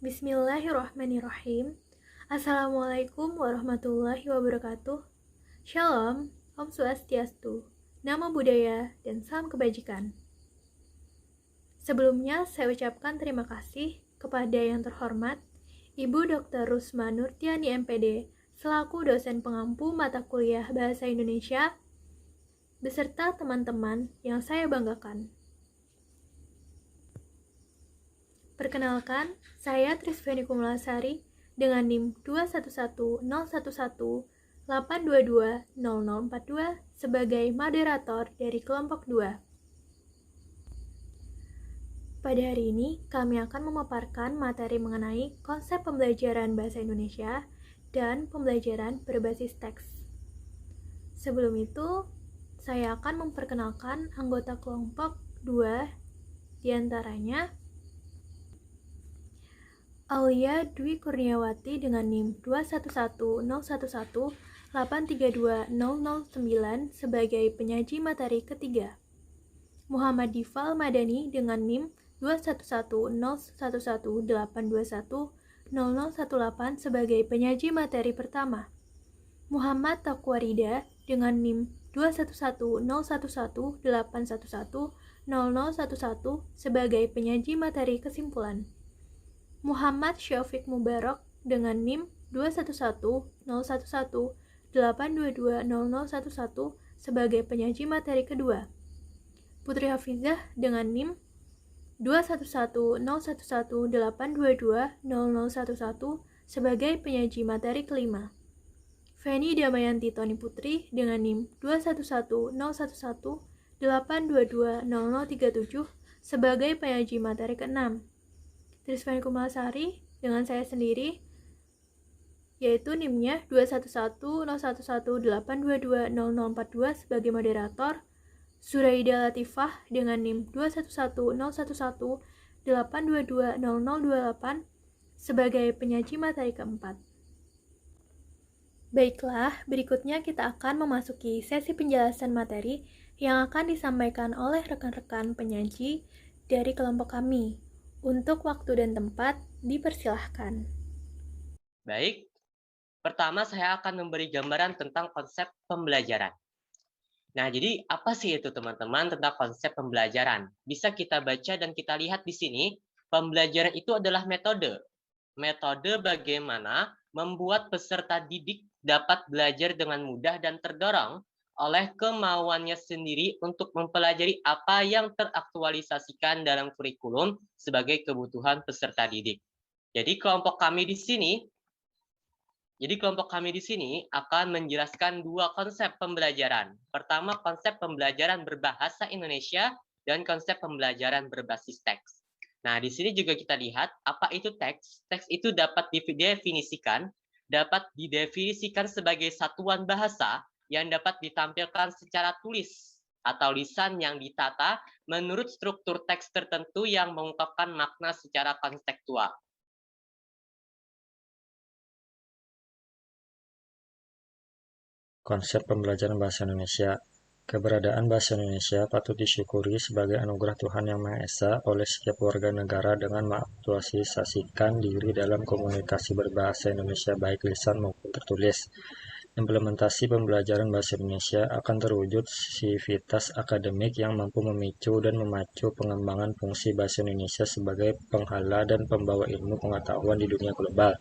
Bismillahirrahmanirrahim. Assalamualaikum warahmatullahi wabarakatuh. Shalom, Om Swastiastu, Namo Buddhaya, dan salam kebajikan. Sebelumnya, saya ucapkan terima kasih kepada yang terhormat Ibu Dr. Rusma Nurtiani MPD, selaku dosen pengampu mata kuliah Bahasa Indonesia, beserta teman-teman yang saya banggakan. Perkenalkan, saya Trisveni Kumulasari dengan NIM 211011182200042 sebagai moderator dari kelompok 2. Pada hari ini, kami akan memaparkan materi mengenai konsep pembelajaran bahasa Indonesia dan pembelajaran berbasis teks. Sebelum itu, saya akan memperkenalkan anggota kelompok 2, diantaranya Aulia Dwi Kurniawati dengan NIM 211011832009 sebagai penyaji materi ketiga. Muhammad Difal Madani dengan NIM 211011821018 sebagai penyaji materi pertama. Muhammad Taqwarida dengan NIM 211011811011 sebagai penyaji materi kesimpulan. Muhammad Syafiq Mubarak dengan NIM 21101182200011 sebagai penyaji materi kedua. Putri Hafizah dengan NIM 21101182200011 sebagai penyaji materi kelima. Feni Damayanti Toni Putri dengan NIM 21101182200037 sebagai penyaji materi keenam. Trisveni Kumulasari dengan saya sendiri, yaitu NIM-nya 2110118220042 sebagai moderator, Suraida Latifah dengan NIM 2110118220028 sebagai penyaji materi keempat. Baiklah, berikutnya kita akan memasuki sesi penjelasan materi yang akan disampaikan oleh rekan-rekan penyaji dari kelompok kami. Untuk waktu dan tempat, dipersilahkan. Baik, pertama saya akan memberi gambaran tentang konsep pembelajaran. Nah, jadi apa sih itu teman-teman tentang konsep pembelajaran? Bisa kita baca dan kita lihat di sini, pembelajaran itu adalah metode. Metode bagaimana membuat peserta didik dapat belajar dengan mudah dan terdorong oleh kemauannya sendiri untuk mempelajari apa yang teraktualisasikan dalam kurikulum sebagai kebutuhan peserta didik. Jadi kelompok kami di sini akan menjelaskan dua konsep pembelajaran. Pertama, konsep pembelajaran berbahasa Indonesia dan konsep pembelajaran berbasis teks. Nah, di sini juga kita lihat apa itu teks. Teks itu dapat didefinisikan sebagai satuan bahasa yang dapat ditampilkan secara tulis atau lisan yang ditata menurut struktur teks tertentu yang mengungkapkan makna secara konseptual. Konsep pembelajaran bahasa Indonesia. Keberadaan bahasa Indonesia patut disyukuri sebagai anugerah Tuhan Yang Maha Esa oleh setiap warga negara dengan mengaktualisasikan diri dalam komunikasi berbahasa Indonesia baik lisan maupun tertulis. Implementasi pembelajaran bahasa Indonesia akan terwujud sivitas akademik yang mampu memicu dan memacu pengembangan fungsi bahasa Indonesia sebagai penghala dan pembawa ilmu pengetahuan di dunia global.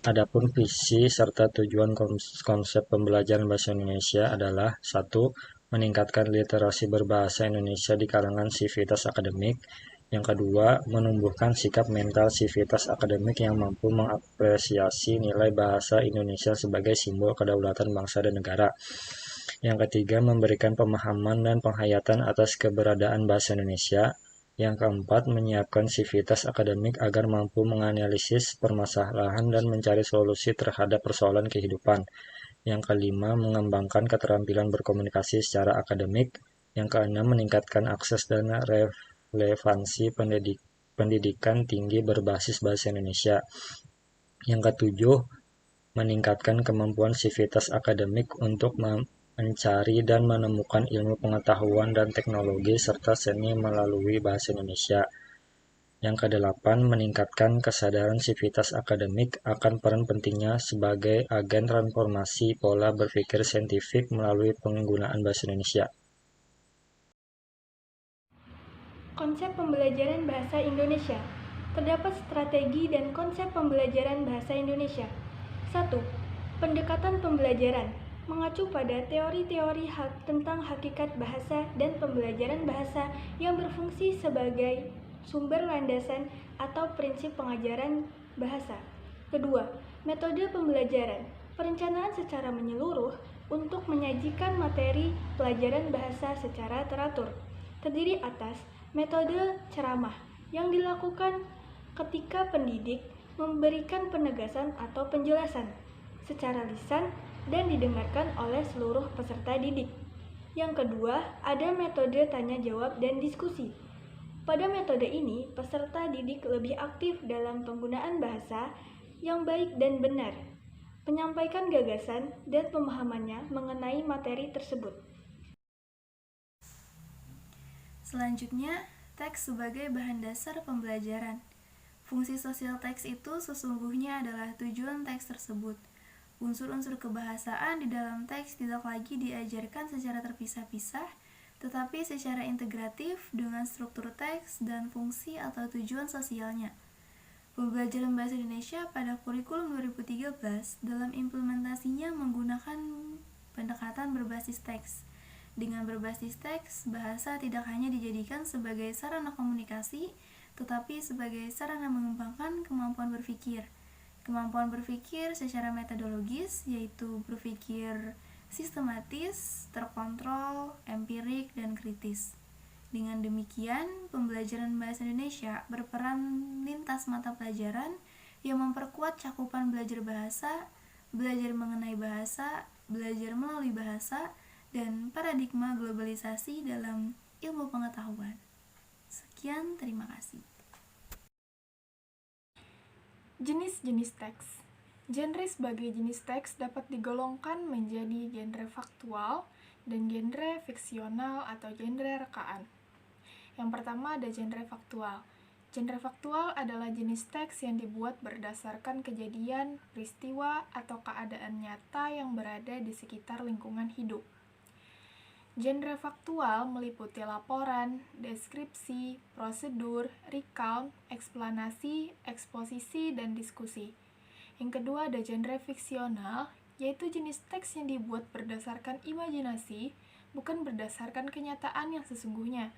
Adapun visi serta tujuan konsep pembelajaran bahasa Indonesia adalah 1. Meningkatkan literasi berbahasa Indonesia di kalangan sivitas akademik. Yang kedua, menumbuhkan sikap mental sivitas akademik yang mampu mengapresiasi nilai bahasa Indonesia sebagai simbol kedaulatan bangsa dan negara. Yang ketiga, memberikan pemahaman dan penghayatan atas keberadaan bahasa Indonesia. Yang keempat, menyiapkan sivitas akademik agar mampu menganalisis permasalahan dan mencari solusi terhadap persoalan kehidupan. Yang kelima, mengembangkan keterampilan berkomunikasi secara akademik. Yang keenam, meningkatkan akses dan relevansi pendidikan tinggi berbasis bahasa Indonesia. Yang ketujuh, meningkatkan kemampuan sivitas akademik untuk mencari dan menemukan ilmu pengetahuan dan teknologi serta seni melalui bahasa Indonesia. Yang kedelapan, meningkatkan kesadaran sivitas akademik akan peran pentingnya sebagai agen transformasi pola berpikir saintifik melalui penggunaan bahasa Indonesia. Konsep pembelajaran bahasa Indonesia. Terdapat strategi dan konsep pembelajaran bahasa Indonesia. 1. Pendekatan pembelajaran mengacu pada teori-teori tentang hakikat bahasa dan pembelajaran bahasa yang berfungsi sebagai sumber landasan atau prinsip pengajaran bahasa. Kedua, metode pembelajaran, perencanaan secara menyeluruh untuk menyajikan materi pelajaran bahasa secara teratur. Terdiri atas metode ceramah yang dilakukan ketika pendidik memberikan penegasan atau penjelasan secara lisan dan didengarkan oleh seluruh peserta didik. Yang kedua, ada metode tanya jawab dan diskusi. Pada metode ini, peserta didik lebih aktif dalam penggunaan bahasa yang baik dan benar, menyampaikan gagasan dan pemahamannya mengenai materi tersebut. Selanjutnya, teks sebagai bahan dasar pembelajaran. Fungsi sosial teks itu sesungguhnya adalah tujuan teks tersebut. Unsur-unsur kebahasaan di dalam teks tidak lagi diajarkan secara terpisah-pisah, tetapi secara integratif dengan struktur teks dan fungsi atau tujuan sosialnya. Pembelajaran Bahasa Indonesia pada kurikulum 2013 dalam implementasinya menggunakan pendekatan berbasis teks. Dengan berbasis teks, bahasa tidak hanya dijadikan sebagai sarana komunikasi, tetapi sebagai sarana mengembangkan kemampuan berpikir. Kemampuan berpikir secara metodologis, yaitu berpikir sistematis, terkontrol, empirik, dan kritis. Dengan demikian, pembelajaran bahasa Indonesia berperan lintas mata pelajaran yang memperkuat cakupan belajar bahasa, belajar mengenai bahasa, belajar melalui bahasa, dan paradigma globalisasi dalam ilmu pengetahuan. Sekian, terima kasih. Jenis-jenis teks. Genre sebagai jenis teks dapat digolongkan menjadi genre faktual dan genre fiksional atau genre rekaan. Yang pertama ada genre faktual. Genre faktual adalah jenis teks yang dibuat berdasarkan kejadian, peristiwa, atau keadaan nyata yang berada di sekitar lingkungan hidup. Genre faktual meliputi laporan, deskripsi, prosedur, recount, eksplanasi, eksposisi, dan diskusi. Yang kedua ada genre fiksional, yaitu jenis teks yang dibuat berdasarkan imajinasi, bukan berdasarkan kenyataan yang sesungguhnya.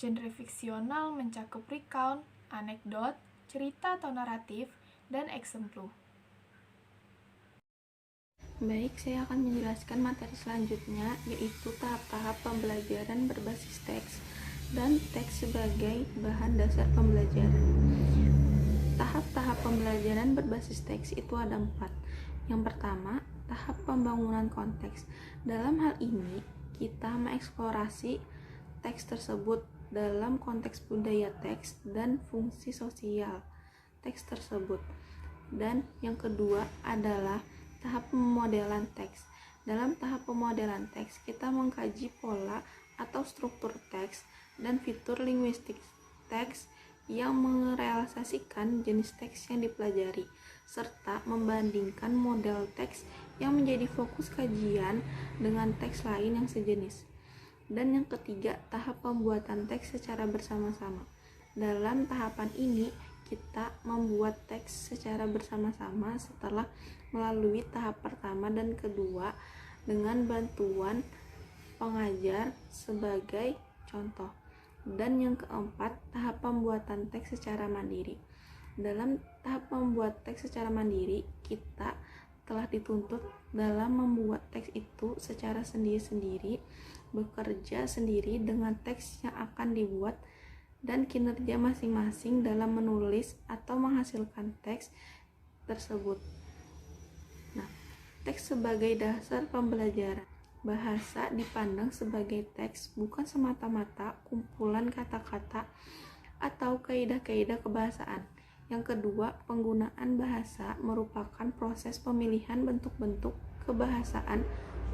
Genre fiksional mencakup recount, anekdot, cerita atau naratif, dan eksemplu. Baik, saya akan menjelaskan materi selanjutnya, yaitu tahap-tahap pembelajaran berbasis teks dan teks sebagai bahan dasar pembelajaran. Tahap-tahap pembelajaran berbasis teks itu ada 4. Yang pertama, tahap pembangunan konteks. Dalam hal ini, kita mengeksplorasi teks tersebut dalam konteks budaya teks dan fungsi sosial teks tersebut. Dan yang kedua adalah tahap pemodelan teks. Dalam tahap pemodelan teks, kita mengkaji pola atau struktur teks dan fitur linguistik teks yang merealisasikan jenis teks yang dipelajari, serta membandingkan model teks yang menjadi fokus kajian dengan teks lain yang sejenis. Dan yang ketiga, tahap pembuatan teks secara bersama-sama. Dalam tahapan ini, kita membuat teks secara bersama-sama setelah melalui tahap pertama dan kedua dengan bantuan pengajar sebagai contoh. Dan yang keempat, tahap pembuatan teks secara mandiri. Dalam tahap membuat teks secara mandiri, kita telah dituntut dalam membuat teks itu secara sendiri-sendiri, bekerja sendiri dengan teks yang akan dibuat, dan kinerja masing-masing dalam menulis atau menghasilkan teks tersebut. Nah, teks sebagai dasar pembelajaran. Bahasa dipandang sebagai teks, bukan semata-mata kumpulan kata-kata atau kaidah-kaidah kebahasaan. Yang kedua, penggunaan bahasa merupakan proses pemilihan bentuk-bentuk kebahasaan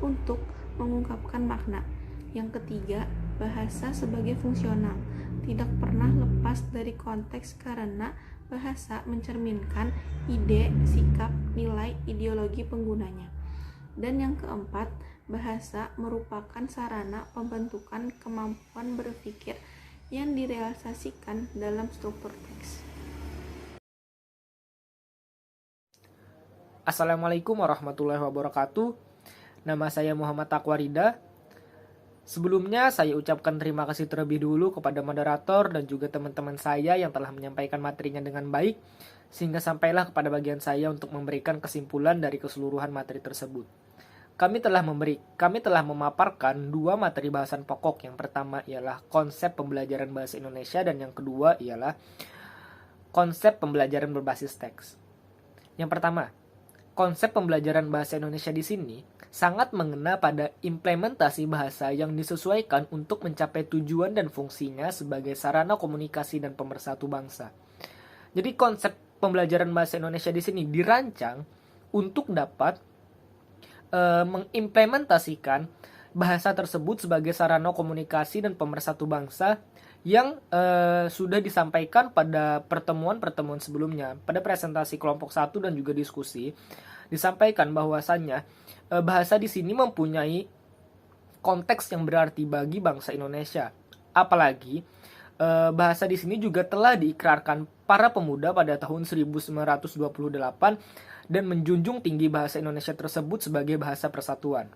untuk mengungkapkan makna. Yang ketiga, bahasa sebagai fungsional. tidak pernah lepas dari konteks karena bahasa mencerminkan ide, sikap, nilai, ideologi penggunanya. Dan yang keempat, bahasa merupakan sarana pembentukan kemampuan berpikir yang direalisasikan dalam struktur teks. Assalamualaikum warahmatullahi wabarakatuh. Nama saya Muhammad Taqwarida. Sebelumnya saya ucapkan terima kasih terlebih dulu kepada moderator dan juga teman-teman saya yang telah menyampaikan materinya dengan baik, sehingga sampailah kepada bagian saya untuk memberikan kesimpulan dari keseluruhan materi tersebut. Kami telah memaparkan 2 materi bahasan pokok. Yang pertama ialah konsep pembelajaran bahasa Indonesia dan yang kedua ialah konsep pembelajaran berbasis teks. Yang pertama, konsep pembelajaran bahasa Indonesia di sini sangat mengena pada implementasi bahasa yang disesuaikan untuk mencapai tujuan dan fungsinya sebagai sarana komunikasi dan pemersatu bangsa. Jadi konsep pembelajaran bahasa Indonesia di sini dirancang untuk dapat mengimplementasikan bahasa tersebut sebagai sarana komunikasi dan pemersatu bangsa yang sudah disampaikan pada pertemuan-pertemuan sebelumnya. Pada presentasi kelompok 1 dan juga diskusi, disampaikan bahwasannya bahasa di sini mempunyai konteks yang berarti bagi bangsa Indonesia. Apalagi bahasa di sini juga telah diikrarkan para pemuda pada tahun 1928 dan menjunjung tinggi bahasa Indonesia tersebut sebagai bahasa persatuan.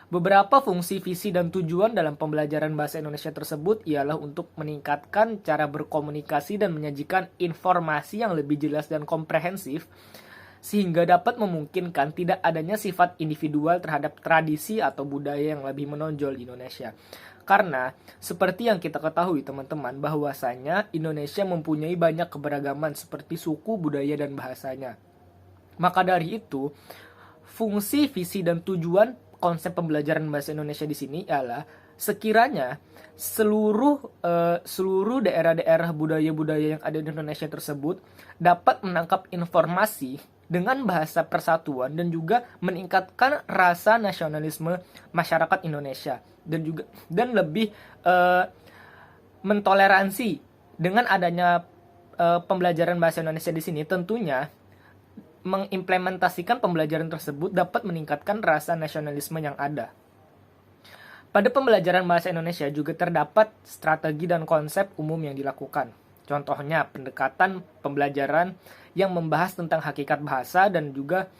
Beberapa fungsi, visi, dan tujuan dalam pembelajaran bahasa Indonesia tersebut ialah untuk meningkatkan cara berkomunikasi dan menyajikan informasi yang lebih jelas dan komprehensif, sehingga dapat memungkinkan tidak adanya sifat individual terhadap tradisi atau budaya yang lebih menonjol di Indonesia. Karena, seperti yang kita ketahui teman-teman, bahwasanya Indonesia mempunyai banyak keberagaman seperti suku, budaya, dan bahasanya. Maka dari itu, fungsi, visi, dan tujuan konsep pembelajaran bahasa Indonesia di sini adalah sekiranya seluruh daerah-daerah budaya-budaya yang ada di Indonesia tersebut dapat menangkap informasi dengan bahasa persatuan dan juga meningkatkan rasa nasionalisme masyarakat Indonesia dan lebih mentoleransi. Dengan adanya pembelajaran bahasa Indonesia di sini, tentunya mengimplementasikan pembelajaran tersebut dapat meningkatkan rasa nasionalisme yang ada. Pada pembelajaran bahasa Indonesia juga terdapat strategi dan konsep umum yang dilakukan. Contohnya, pendekatan pembelajaran yang membahas tentang hakikat bahasa dan juga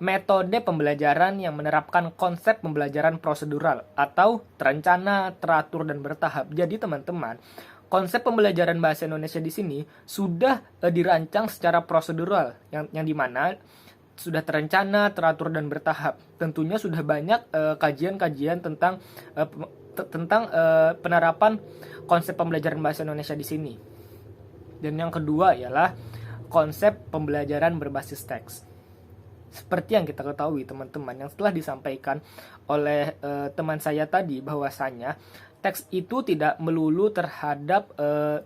metode pembelajaran yang menerapkan konsep pembelajaran prosedural atau terencana, teratur, dan bertahap. Jadi teman-teman, konsep pembelajaran bahasa Indonesia di sini sudah dirancang secara prosedural, yang dimana sudah terencana, teratur, dan bertahap. Tentunya sudah banyak kajian-kajian tentang penerapan konsep pembelajaran bahasa Indonesia di sini. Dan yang kedua ialah konsep pembelajaran berbasis teks. Seperti yang kita ketahui teman-teman, yang telah disampaikan oleh teman saya tadi, bahwasanya teks itu tidak melulu terhadap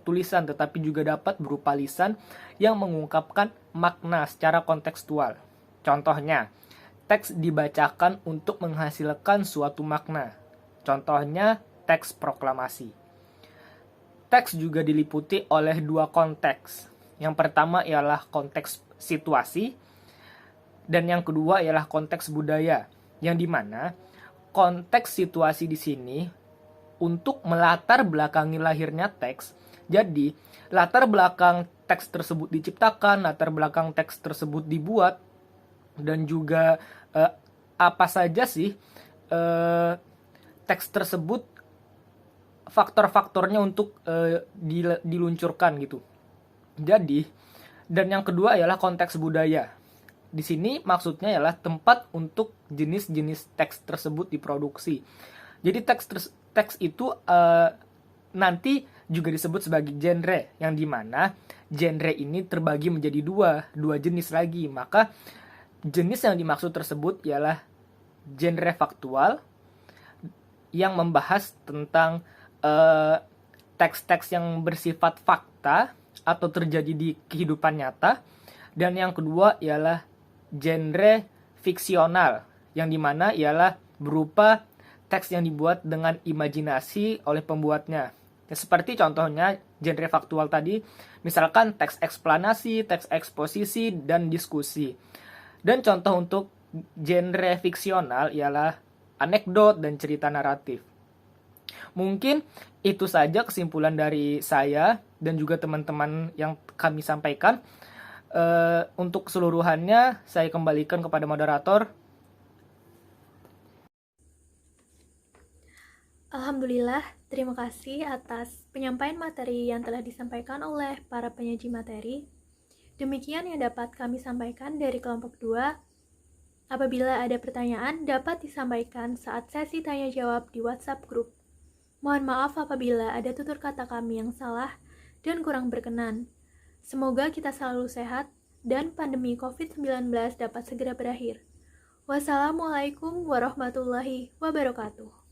tulisan, tetapi juga dapat berupa lisan yang mengungkapkan makna secara kontekstual. Contohnya, teks dibacakan untuk menghasilkan suatu makna. Contohnya, teks proklamasi. Teks juga diliputi oleh 2 konteks. Yang pertama ialah konteks situasi, dan yang kedua ialah konteks budaya, yang dimana konteks situasi di sini untuk melatar belakangi lahirnya teks. Jadi, latar belakang teks tersebut diciptakan, latar belakang teks tersebut dibuat, dan juga apa saja sih teks tersebut, faktor-faktornya untuk diluncurkan gitu. Jadi, dan yang kedua ialah konteks budaya. Di sini maksudnya ialah tempat untuk jenis-jenis teks tersebut diproduksi. Jadi teks itu nanti juga disebut sebagai genre, yang dimana genre ini terbagi menjadi dua jenis lagi. Maka jenis yang dimaksud tersebut ialah genre faktual yang membahas tentang teks-teks yang bersifat fakta atau terjadi di kehidupan nyata. Dan yang kedua ialah genre fiksional, yang dimana ialah berupa teks yang dibuat dengan imajinasi oleh pembuatnya. Ya, seperti contohnya genre faktual tadi, misalkan teks eksplanasi, teks eksposisi, dan diskusi. Dan contoh untuk genre fiksional ialah anekdot dan cerita naratif. Mungkin itu saja kesimpulan dari saya dan juga teman-teman yang kami sampaikan. Untuk keseluruhannya, saya kembalikan kepada moderator. Alhamdulillah, terima kasih atas penyampaian materi yang telah disampaikan oleh para penyaji materi. Demikian yang dapat kami sampaikan dari kelompok 2. Apabila ada pertanyaan, dapat disampaikan saat sesi tanya-jawab di WhatsApp Group. Mohon maaf apabila ada tutur kata kami yang salah dan kurang berkenan. Semoga kita selalu sehat dan pandemi COVID-19 dapat segera berakhir. Wassalamualaikum warahmatullahi wabarakatuh.